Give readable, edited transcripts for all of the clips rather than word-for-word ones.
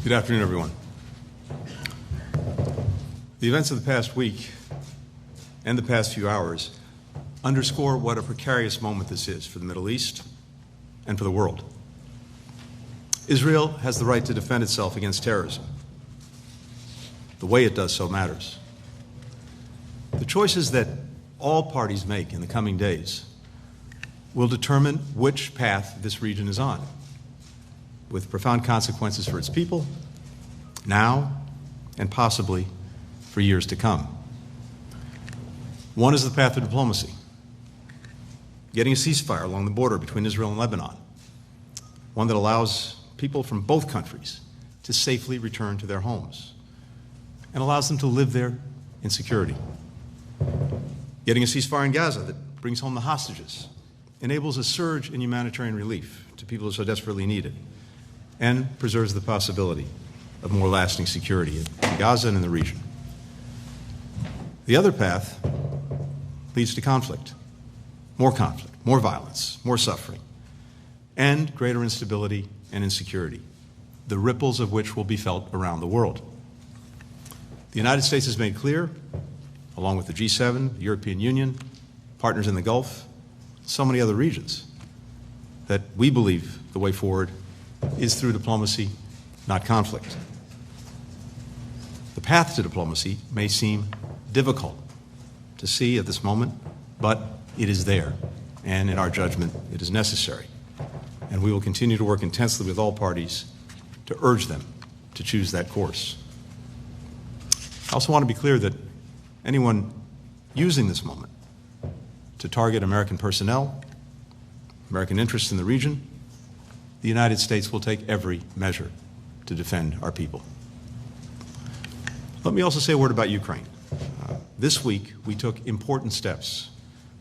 Good afternoon, everyone. The events of the past week and the past few hours underscore what a precarious moment this is for the Middle East and for the world. Israel has the right to defend itself against terrorism. The way it does so matters. The choices that all parties make in the coming days will determine which path this region is on, with profound consequences for its people, now and possibly for years to come. One is the path of diplomacy, getting a ceasefire along the border between Israel and Lebanon, one that allows people from both countries to safely return to their homes and allows them to live there in security. Getting a ceasefire in Gaza that brings home the hostages, enables a surge in humanitarian relief to people who so desperately need it, and preserves the possibility of more lasting security in Gaza and in the region. The other path leads to conflict, more violence, more suffering, and greater instability and insecurity, the ripples of which will be felt around the world. The United States has made clear, along with the G7, the European Union, partners in the Gulf, so many other regions, that we believe the way forward is through diplomacy, not conflict. The path to diplomacy may seem difficult to see at this moment, but it is there, and in our judgment, it is necessary. And we will continue to work intensely with all parties to urge them to choose that course. I also want to be clear that anyone using this moment to target American personnel, American interests in the region, the United States will take every measure to defend our people. Let me also say a word about Ukraine. This week, we took important steps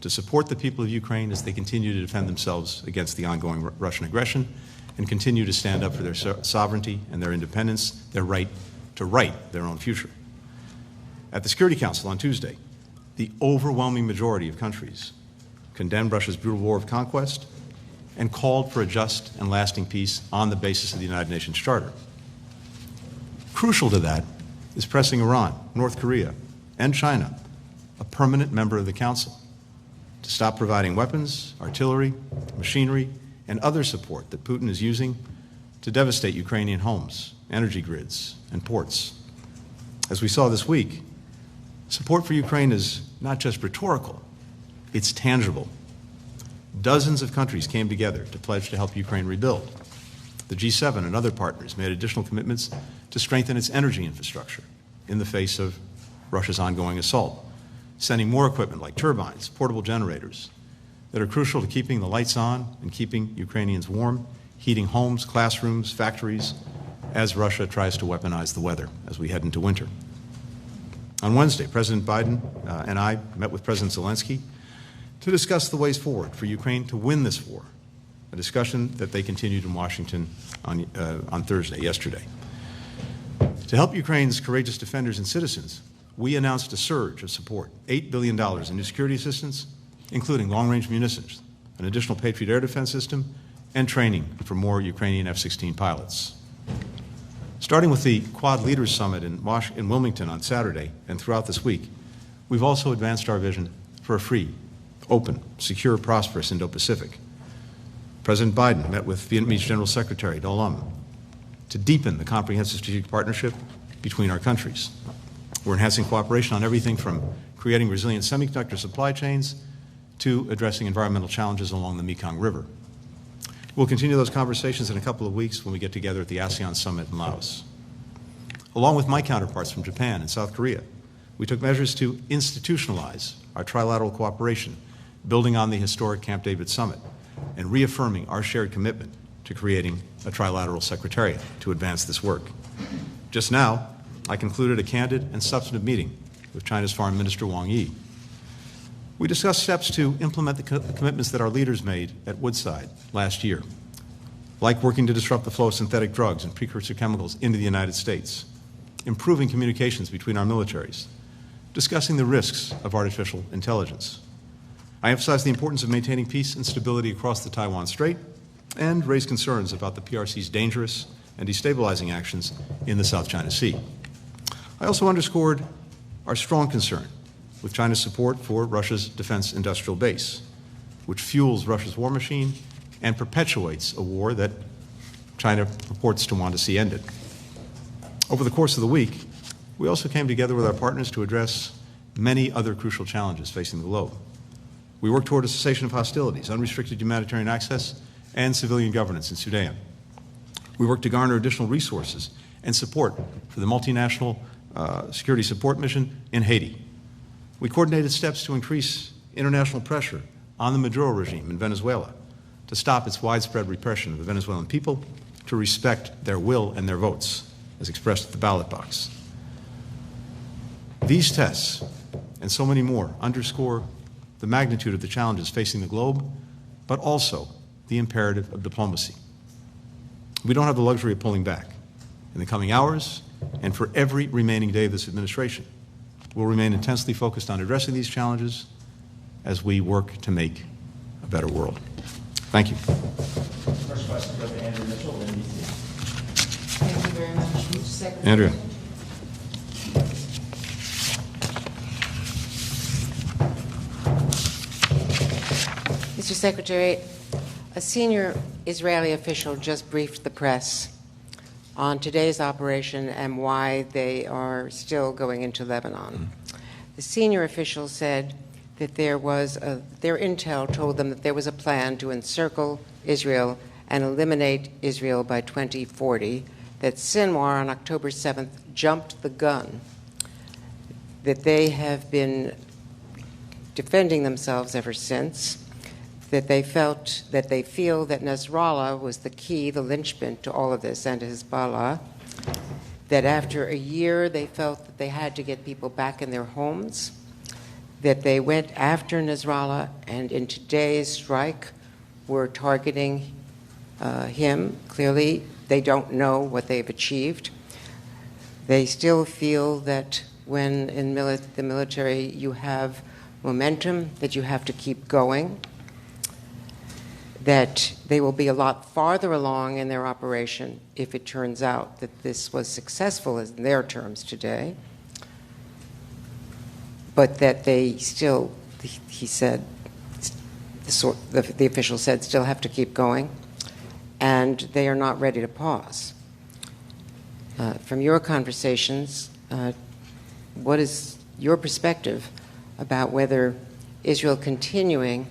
to support the people of Ukraine as they continue to defend themselves against the ongoing Russian aggression and continue to stand up for their sovereignty and their independence, their right to write their own future. At the Security Council on Tuesday, the overwhelming majority of countries condemned Russia's brutal war of conquest and called for a just and lasting peace on the basis of the United Nations Charter. Crucial to that is pressing Iran, North Korea, and China, a permanent member of the Council, to stop providing weapons, artillery, machinery, and other support that Putin is using to devastate Ukrainian homes, energy grids, and ports. As we saw this week, support for Ukraine is not just rhetorical, it's tangible. Dozens of countries came together to pledge to help Ukraine rebuild. The G7 and other partners made additional commitments to strengthen its energy infrastructure in the face of Russia's ongoing assault, sending more equipment like turbines, portable generators that are crucial to keeping the lights on and keeping Ukrainians warm, heating homes, classrooms, factories, as Russia tries to weaponize the weather as we head into winter. On Wednesday, President Biden and I met with President Zelensky to discuss the ways forward for Ukraine to win this war, a discussion that they continued in Washington on Thursday, yesterday. To help Ukraine's courageous defenders and citizens, we announced a surge of support, $8 billion in new security assistance, including long-range munitions, an additional Patriot air defense system, and training for more Ukrainian F-16 pilots. Starting with the Quad Leaders Summit in Wilmington on Saturday and throughout this week, we've also advanced our vision for a free, open, secure, prosperous Indo-Pacific. President Biden met with Vietnamese General Secretary Do Lam to deepen the comprehensive strategic partnership between our countries. We're enhancing cooperation on everything from creating resilient semiconductor supply chains to addressing environmental challenges along the Mekong River. We'll continue those conversations in a couple of weeks when we get together at the ASEAN Summit in Laos. Along with my counterparts from Japan and South Korea, we took measures to institutionalize our trilateral cooperation, building on the historic Camp David Summit and reaffirming our shared commitment to creating a trilateral secretariat to advance this work. Just now, I concluded a candid and substantive meeting with China's Foreign Minister Wang Yi. We discussed steps to implement the commitments that our leaders made at Woodside last year, like working to disrupt the flow of synthetic drugs and precursor chemicals into the United States, improving communications between our militaries, discussing the risks of artificial intelligence. I emphasized the importance of maintaining peace and stability across the Taiwan Strait and raised concerns about the PRC's dangerous and destabilizing actions in the South China Sea. I also underscored our strong concern with China's support for Russia's defense industrial base, which fuels Russia's war machine and perpetuates a war that China purports to want to see ended. Over the course of the week, we also came together with our partners to address many other crucial challenges facing the globe. We worked toward a cessation of hostilities, unrestricted humanitarian access, and civilian governance in Sudan. We worked to garner additional resources and support for the multinational security support mission in Haiti. We coordinated steps to increase international pressure on the Maduro regime in Venezuela to stop its widespread repression of the Venezuelan people, to respect their will and their votes, as expressed at the ballot box. These tests, and so many more, underscore the magnitude of the challenges facing the globe, but also the imperative of diplomacy. We don't have the luxury of pulling back. In the coming hours, and for every remaining day of this administration, we'll remain intensely focused on addressing these challenges as we work to make a better world. Thank you. First question goes to Andrew Mitchell, NBC. Thank you very much, Mr. Secretary. Andrea. Mr. Secretary, a senior Israeli official just briefed the press on today's operation and why they are still going into Lebanon. The senior official said that their intel told them that there was a plan to encircle Israel and eliminate Israel by 2040, that Sinwar on October 7th jumped the gun, that they have been defending themselves ever since, that they feel that Nasrallah was the key, the linchpin to all of this, and Hezbollah, that after a year they felt that they had to get people back in their homes, that they went after Nasrallah, and in today's strike were targeting him. Clearly, they don't know what they've achieved. They still feel that when in the military you have momentum, that you have to keep going, that they will be a lot farther along in their operation if it turns out that this was successful in their terms today, but that they still, he said, the official said, still have to keep going, and they are not ready to pause. From your conversations, what is your perspective about whether Israel continuing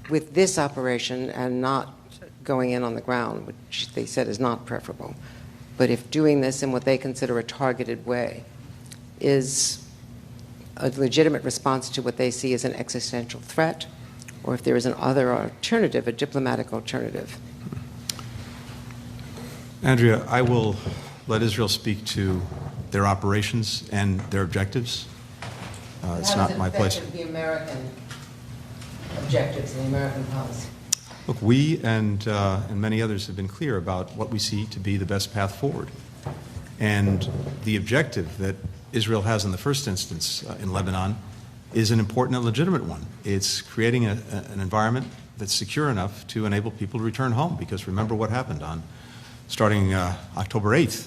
with this operation and not going in on the ground, which they said is not preferable, but if doing this in what they consider a targeted way is a legitimate response to what they see as an existential threat, or if there is another alternative, a diplomatic alternative? Andrea, I will let Israel speak to their operations and their objectives. It's not my place. The American objectives and the American policy. Look, we and many others have been clear about what we see to be the best path forward. And the objective that Israel has in the first instance in Lebanon is an important and legitimate one. It's creating an environment that's secure enough to enable people to return home. Because remember what happened starting October 8th.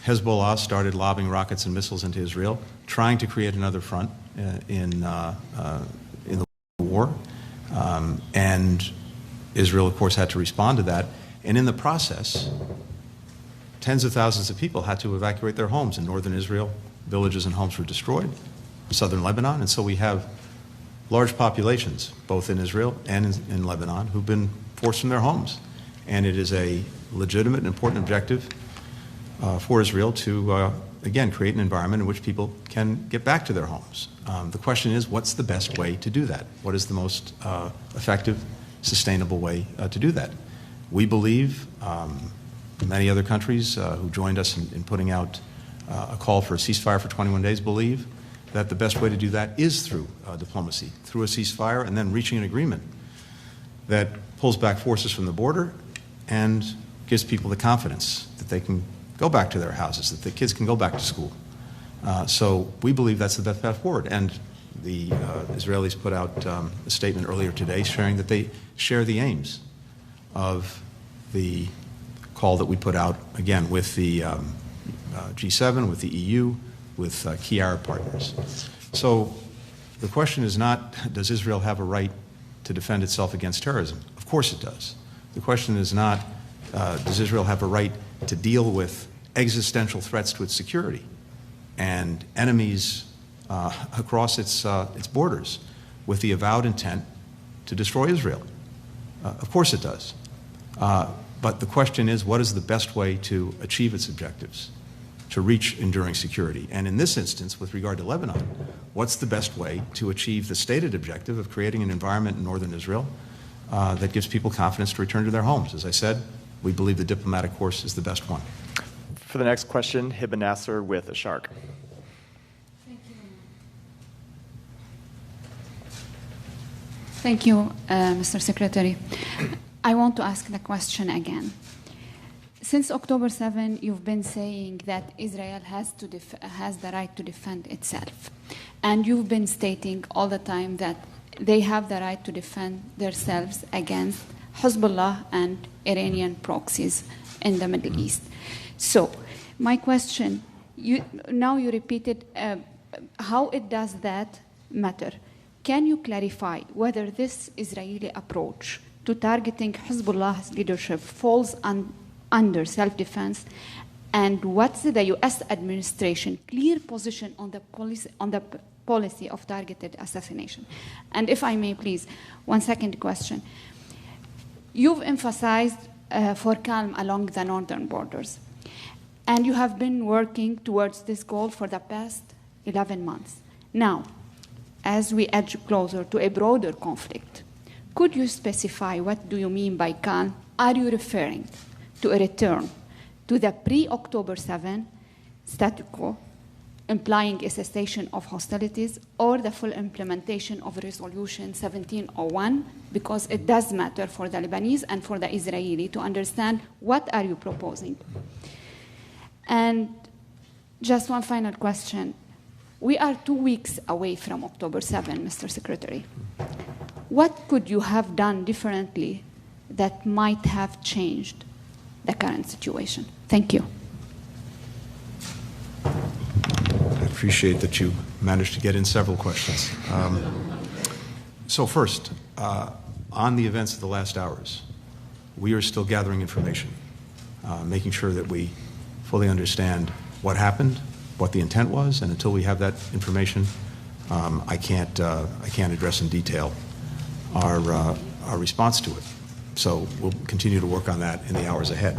Hezbollah started lobbing rockets and missiles into Israel, trying to create another front in the war. And Israel, of course, had to respond to that. And in the process, tens of thousands of people had to evacuate their homes in northern Israel. Villages and homes were destroyed, southern Lebanon. And so we have large populations, both in Israel and in Lebanon, who've been forced from their homes. And it is a legitimate and important objective for Israel to, again, create an environment in which people can get back to their homes. The question is, what's the best way to do that? What is the most effective, sustainable way to do that? We believe, many other countries who joined us in putting out a call for a ceasefire for 21 days believe that the best way to do that is through diplomacy, through a ceasefire, and then reaching an agreement that pulls back forces from the border and gives people the confidence that they can go back to their houses, that the kids can go back to school. So we believe that's the best path forward. And the Israelis put out a statement earlier today sharing that they share the aims of the call that we put out, again, with the G7, with the EU, with key Arab partners. So the question is not, does Israel have a right to defend itself against terrorism? Of course it does. The question is not, does Israel have a right to deal with existential threats to its security and enemies across its borders with the avowed intent to destroy Israel? Of course it does. But the question is, what is the best way to achieve its objectives, to reach enduring security? And in this instance, with regard to Lebanon, what's the best way to achieve the stated objective of creating an environment in northern Israel that gives people confidence to return to their homes? As I said, we believe the diplomatic course is the best one. For the next question, Hibba Nasser with a shark. Thank you, Mr. Secretary. I want to ask the question again. Since October 7, you've been saying that Israel has the right to defend itself. And you've been stating all the time that they have the right to defend themselves against Hezbollah and Iranian proxies in the Middle East. So, my question, now you repeated how it does that matter. Can you clarify whether this Israeli approach to targeting Hezbollah's leadership falls under self-defense, and what's the U.S. administration clear position on the policy of targeted assassination? And if I may, please, one second question. You've emphasized for calm along the northern borders, and you have been working towards this goal for the past 11 months. Now, as we edge closer to a broader conflict, could you specify what do you mean by calm? Are you referring to a return to the pre-October 7 status quo, implying a cessation of hostilities, or the full implementation of Resolution 1701? Because it does matter for the Lebanese and for the Israeli to understand what are you proposing. And just one final question. We are 2 weeks away from October 7, Mr. Secretary. What could you have done differently that might have changed the current situation? Thank you. I appreciate that you managed to get in several questions. So first, on the events of the last hours, we are still gathering information, making sure that we fully understand what happened, what the intent was, and until we have that information, I can't address in detail our response to it. So we'll continue to work on that in the hours ahead.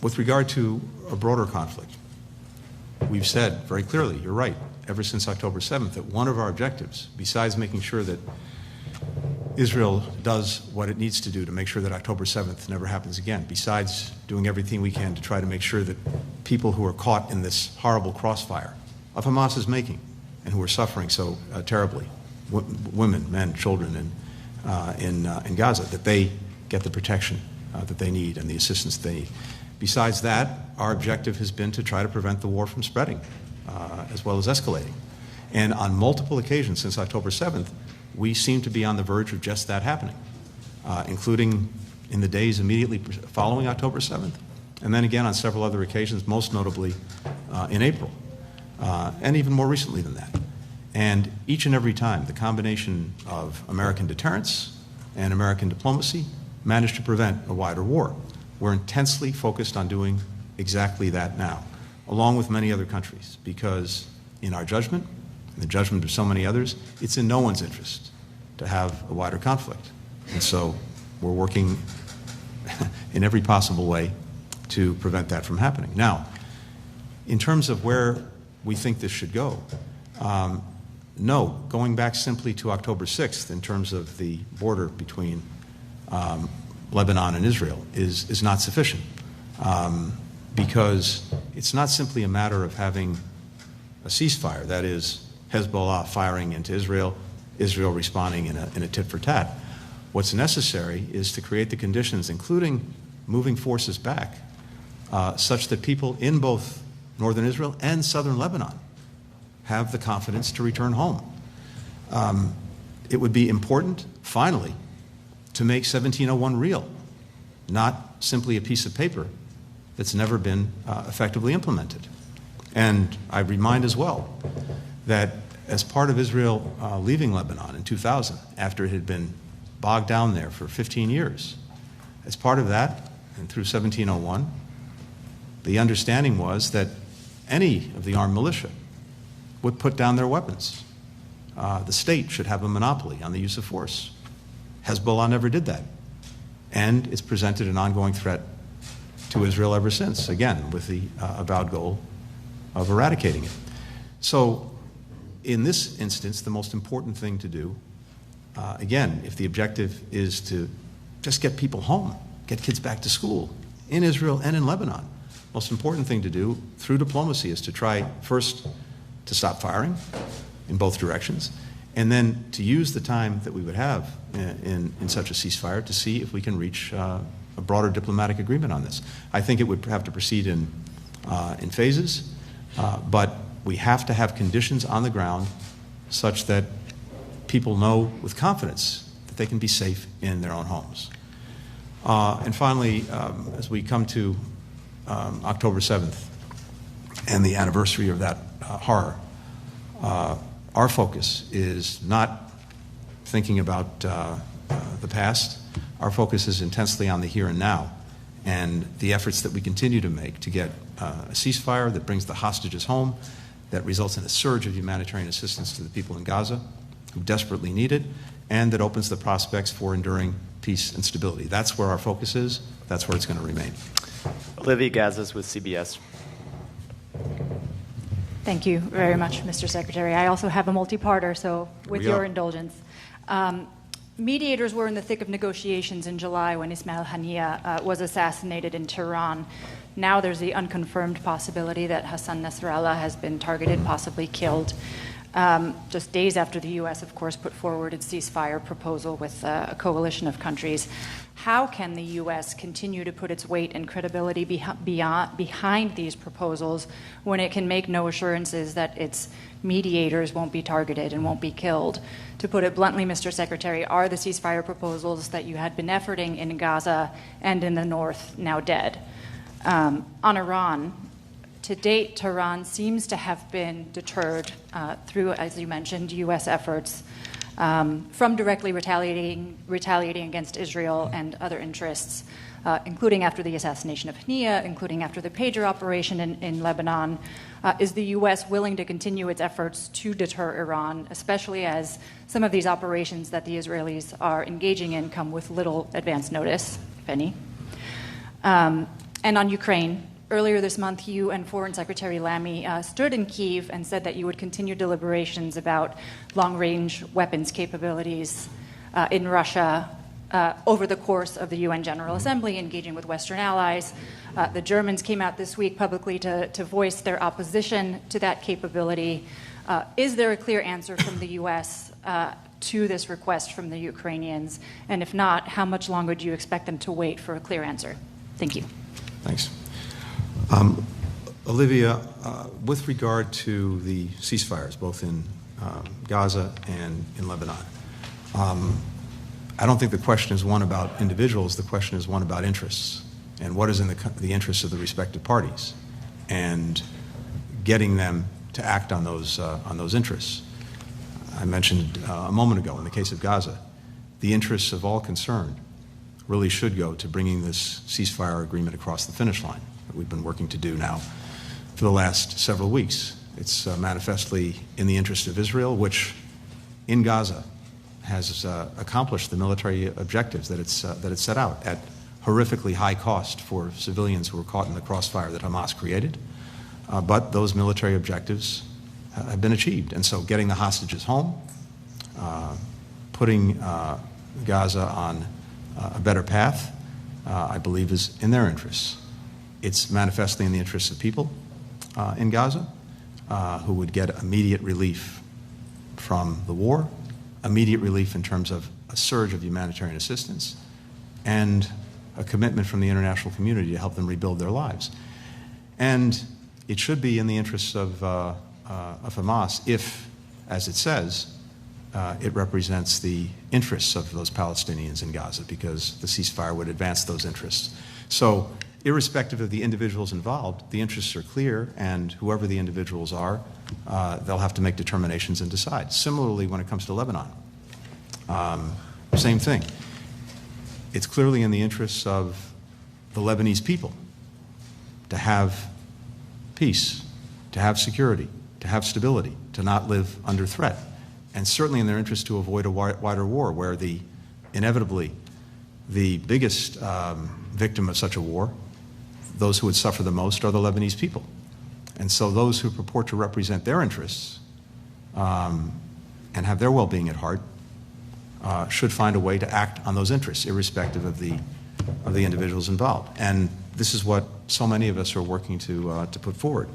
With regard to a broader conflict, we've said very clearly, you're right, ever since October 7th, that one of our objectives, besides making sure that Israel does what it needs to do to make sure that October 7th never happens again, besides doing everything we can to try to make sure that people who are caught in this horrible crossfire of Hamas's making and who are suffering so terribly, women, men, children in Gaza, that they get the protection that they need and the assistance they need. Besides that, our objective has been to try to prevent the war from spreading as well as escalating. And on multiple occasions since October 7th, we seem to be on the verge of just that happening, including in the days immediately following October 7th, and then again on several other occasions, most notably in April, and even more recently than that. And each and every time, the combination of American deterrence and American diplomacy managed to prevent a wider war. We're intensely focused on doing exactly that now, along with many other countries, because in our judgment, in the judgment of so many others, it's in no one's interest to have a wider conflict. And so we're working in every possible way to prevent that from happening. Now, in terms of where we think this should go, no, going back simply to October 6th in terms of the border between Lebanon and Israel is not sufficient, because it's not simply a matter of having a ceasefire, that is, Hezbollah firing into Israel, Israel responding in a tit-for-tat. What's necessary is to create the conditions, including moving forces back, such that people in both northern Israel and southern Lebanon have the confidence to return home. It would be important, finally, to make 1701 real. not simply a piece of paper that's never been effectively implemented. And I remind as well that as part of Israel leaving Lebanon in 2000, after it had been bogged down there for 15 years, as part of that, and through 1701, the understanding was that any of the armed militia would put down their weapons. The state should have a monopoly on the use of force. Hezbollah never did that. And it's presented an ongoing threat to Israel ever since, again, with the avowed goal of eradicating it. So in this instance, the most important thing to do, again, if the objective is to just get people home, get kids back to school in Israel and in Lebanon, most important thing to do through diplomacy is to try first to stop firing in both directions, and then to use the time that we would have in such a ceasefire to see if we can reach a broader diplomatic agreement on this. I think it would have to proceed in phases, but we have to have conditions on the ground such that people know with confidence that they can be safe in their own homes. And finally, as we come to October 7th and the anniversary of that horror, our focus is not thinking about the past. Our focus is intensely on the here and now and the efforts that we continue to make to get a ceasefire that brings the hostages home, that results in a surge of humanitarian assistance to the people in Gaza who desperately need it, and that opens the prospects for enduring peace and stability. That's where our focus is. That's where it's going to remain. Olivia Gazis with CBS. Thank you very much, Mr. Secretary. I also have a multi-parter, so with your indulgence. Mediators were in the thick of negotiations in July when Ismail Haniyeh was assassinated in Tehran. Now there's the unconfirmed possibility that Hassan Nasrallah has been targeted, possibly killed. Just days after the U.S., of course, put forward its ceasefire proposal with a coalition of countries. How can the U.S. continue to put its weight and credibility behind these proposals when it can make no assurances that its mediators won't be targeted and won't be killed? To put it bluntly, Mr. Secretary, are the ceasefire proposals that you had been efforting in Gaza and in the north now dead? On Iran, to date, Tehran seems to have been deterred through, as you mentioned, U.S. efforts from directly retaliating against Israel and other interests, including after the assassination of Haniyeh, including after the pager operation in Lebanon. Is the U.S. willing to continue its efforts to deter Iran, especially as some of these operations that the Israelis are engaging in come with little advance notice, if any? And on Ukraine, earlier this month, you and Foreign Secretary Lamy stood in Kyiv and said that you would continue deliberations about long-range weapons capabilities in Russia over the course of the UN General Assembly, engaging with Western allies. The Germans came out this week publicly to voice their opposition to that capability. Is there a clear answer from the U.S. To this request from the Ukrainians? And if not, how much longer do you expect them to wait for a clear answer? Thank you. Thanks. Olivia, with regard to the ceasefires, both in Gaza and in Lebanon, I don't think the question is one about individuals. The question is one about interests and what is in the interests of the respective parties, and getting them to act on those interests. I mentioned a moment ago, in the case of Gaza, the interests of all concerned really should go to bringing this ceasefire agreement across the finish line that we've been working to do now for the last several weeks. It's manifestly in the interest of Israel, which in Gaza has accomplished the military objectives that it's set out at horrifically high cost for civilians who were caught in the crossfire that Hamas created. But those military objectives have been achieved. And so getting the hostages home, putting Gaza on a better path, I believe is in their interests. It's manifestly in the interests of people in Gaza who would get immediate relief from the war, immediate relief in terms of a surge of humanitarian assistance, and a commitment from the international community to help them rebuild their lives. And it should be in the interests of Hamas if, as it says, it represents the interests of those Palestinians in Gaza, because the ceasefire would advance those interests. So irrespective of the individuals involved, the interests are clear, and whoever the individuals are, they'll have to make determinations and decide. Similarly, when it comes to Lebanon, same thing. It's clearly in the interests of the Lebanese people to have peace, to have security, to have stability, to not live under threat. And certainly in their interest to avoid a wider war, where inevitably the biggest victim of such a war, those who would suffer the most, are the Lebanese people. And so those who purport to represent their interests and have their well-being at heart should find a way to act on those interests, irrespective of the individuals involved. And this is what so many of us are working to put forward.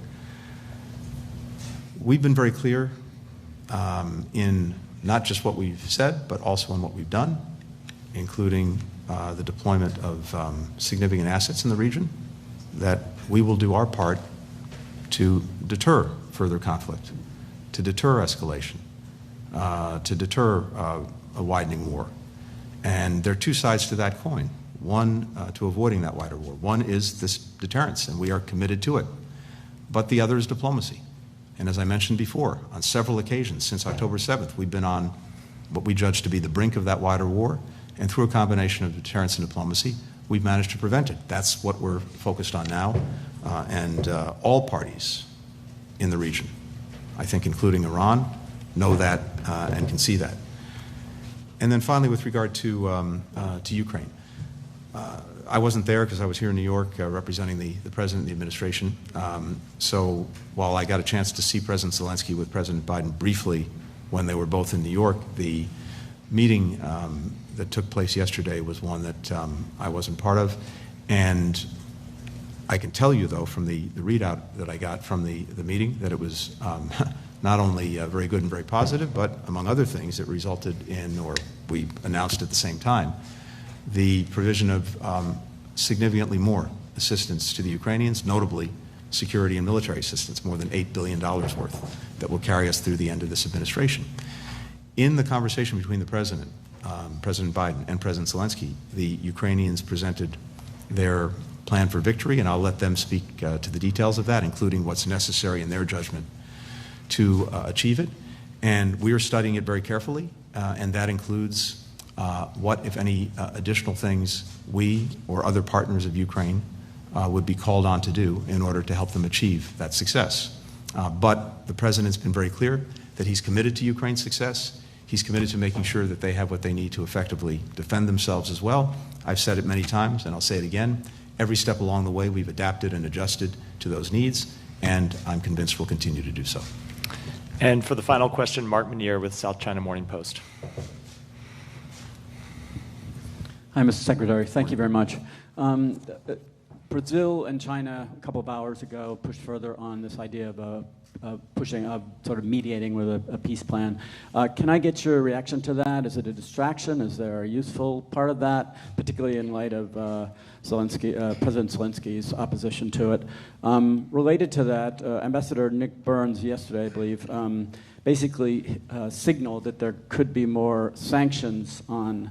We've been very clear in not just what we've said, but also in what we've done, including the deployment of significant assets in the region, that we will do our part to deter further conflict, to deter escalation, to deter a widening war. And there are two sides to that coin. One, to avoiding that wider war. One is this deterrence, and we are committed to it. But the other is diplomacy. And as I mentioned before, on several occasions since October 7th, we've been on what we judge to be the brink of that wider war, and through a combination of deterrence and diplomacy, we've managed to prevent it. That's what we're focused on now, and all parties in the region, I think including Iran, know that and can see that. And then finally, with regard to Ukraine, I wasn't there because I was here in New York representing the President and the administration. So while I got a chance to see President Zelensky with President Biden briefly when they were both in New York, the meeting that took place yesterday was one that I wasn't part of. And I can tell you, though, from the readout that I got from the meeting, that it was not only very good and very positive, but among other things, it resulted in, or we announced at the same time, the provision of significantly more assistance to the Ukrainians, notably security and military assistance, more than $8 billion worth, that will carry us through the end of this administration. In the conversation between the President, President Biden, and President Zelensky, the Ukrainians presented their plan for victory, and I'll let them speak to the details of that, including what's necessary in their judgment to achieve it. And we are studying it very carefully, and that includes what, if any, additional things we or other partners of Ukraine would be called on to do in order to help them achieve that success. But the President's been very clear that he's committed to Ukraine's success. He's committed to making sure that they have what they need to effectively defend themselves as well. I've said it many times, and I'll say it again. Every step along the way, we've adapted and adjusted to those needs, and I'm convinced we'll continue to do so. And for the final question, Mark Manier with South China Morning Post. Hi, Mr. Secretary. Thank you very much. Brazil and China, a couple of hours ago, pushed further on this idea of sort of mediating with a peace plan. Can I get your reaction to that? Is it a distraction? Is there a useful part of that, particularly in light of President Zelensky's opposition to it? Related to that, Ambassador Nick Burns yesterday, I believe, basically signaled that there could be more sanctions on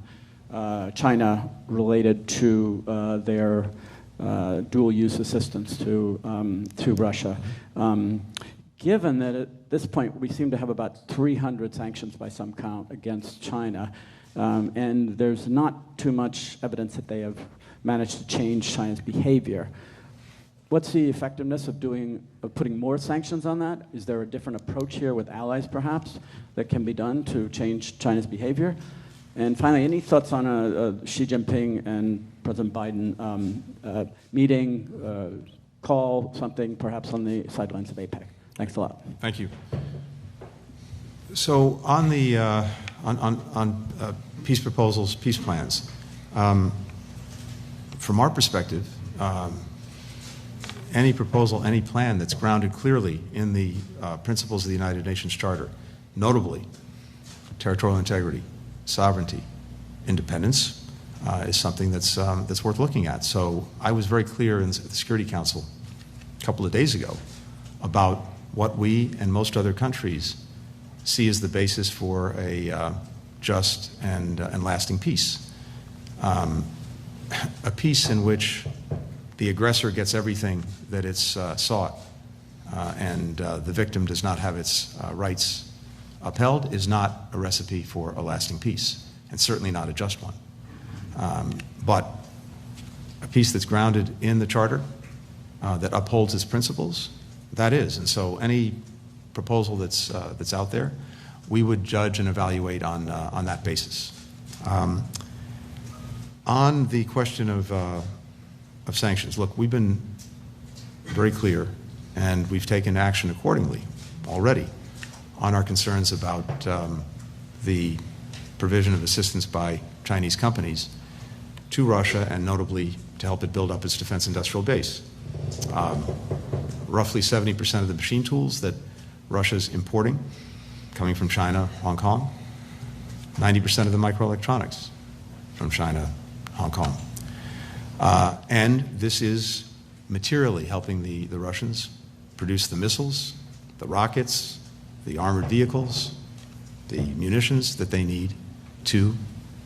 China related to their dual-use assistance to Russia. Given that at this point we seem to have about 300 sanctions by some count against China, and there's not too much evidence that they have managed to change China's behavior, what's the effectiveness of putting more sanctions on that? Is there a different approach here with allies, perhaps, that can be done to change China's behavior? And finally, any thoughts on a Xi Jinping and President Biden meeting, call, something perhaps on the sidelines of APEC? Thanks a lot. Thank you. So on the peace proposals, peace plans, from our perspective, any proposal, any plan that's grounded clearly in the principles of the United Nations Charter, notably territorial integrity, sovereignty, independence, is something that's worth looking at. So I was very clear in the Security Council a couple of days ago about what we and most other countries see as the basis for a just and lasting peace. A peace in which the aggressor gets everything that it's sought and the victim does not have its rights upheld is not a recipe for a lasting peace, and certainly not a just one. But a peace that's grounded in the Charter, that upholds its principles, that is. And so any proposal that's out there, we would judge and evaluate on that basis. On the question of sanctions, look, we've been very clear, and we've taken action accordingly already on our concerns about the provision of assistance by Chinese companies to Russia, and notably to help it build up its defense industrial base. Roughly 70% of the machine tools that Russia's importing coming from China, Hong Kong, 90% of the microelectronics from China, Hong Kong. And this is materially helping the Russians produce the missiles, the rockets, the armored vehicles, the munitions that they need to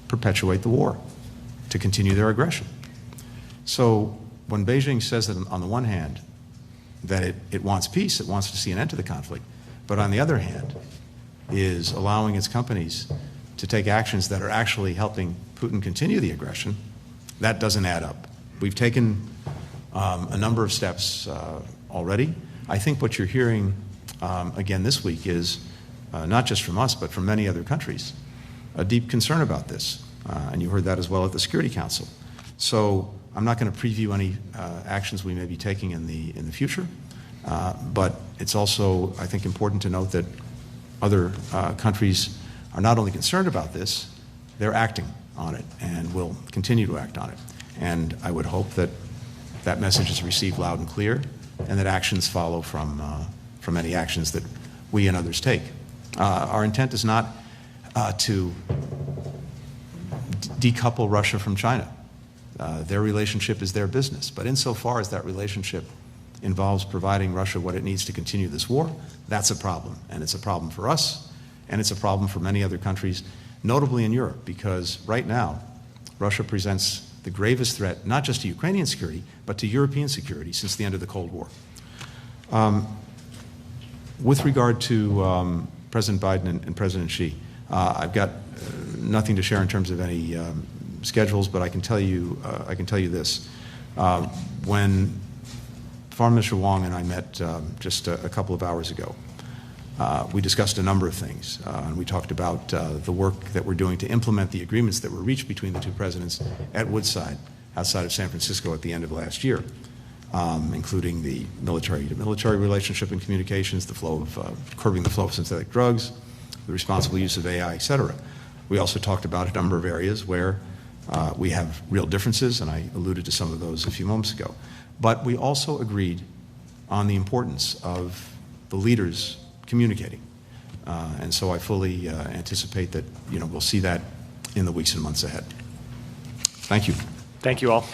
perpetuate the war, to continue their aggression. So when Beijing says that on the one hand that it wants peace, it wants to see an end to the conflict, but on the other hand is allowing its companies to take actions that are actually helping Putin continue the aggression, that doesn't add up. We've taken a number of steps already. I think what you're hearing again this week is not just from us, but from many other countries, a deep concern about this. And you heard that as well at the Security Council. So I'm not going to preview any actions we may be taking in the future, but it's also, I think, important to note that other countries are not only concerned about this, they're acting on it and will continue to act on it. And I would hope that that message is received loud and clear, and that actions follow from any actions that we and others take. Our intent is not to decouple Russia from China. Their relationship is their business. But insofar as that relationship involves providing Russia what it needs to continue this war, that's a problem. And it's a problem for us, and it's a problem for many other countries, notably in Europe, because right now, Russia presents the gravest threat, not just to Ukrainian security, but to European security since the end of the Cold War. With regard to President Biden and President Xi, I've got nothing to share in terms of any schedules, but I can tell you this: when Foreign Minister Wang and I met just a couple of hours ago, we discussed a number of things, and we talked about the work that we're doing to implement the agreements that were reached between the two presidents at Woodside, outside of San Francisco, at the end of last year, including the military-to-military relationship and communications, the flow of curbing the flow of synthetic drugs, the responsible use of AI, et cetera. We also talked about a number of areas where we have real differences, and I alluded to some of those a few moments ago. But we also agreed on the importance of the leaders communicating. And so I fully anticipate that we'll see that in the weeks and months ahead. Thank you. Thank you all.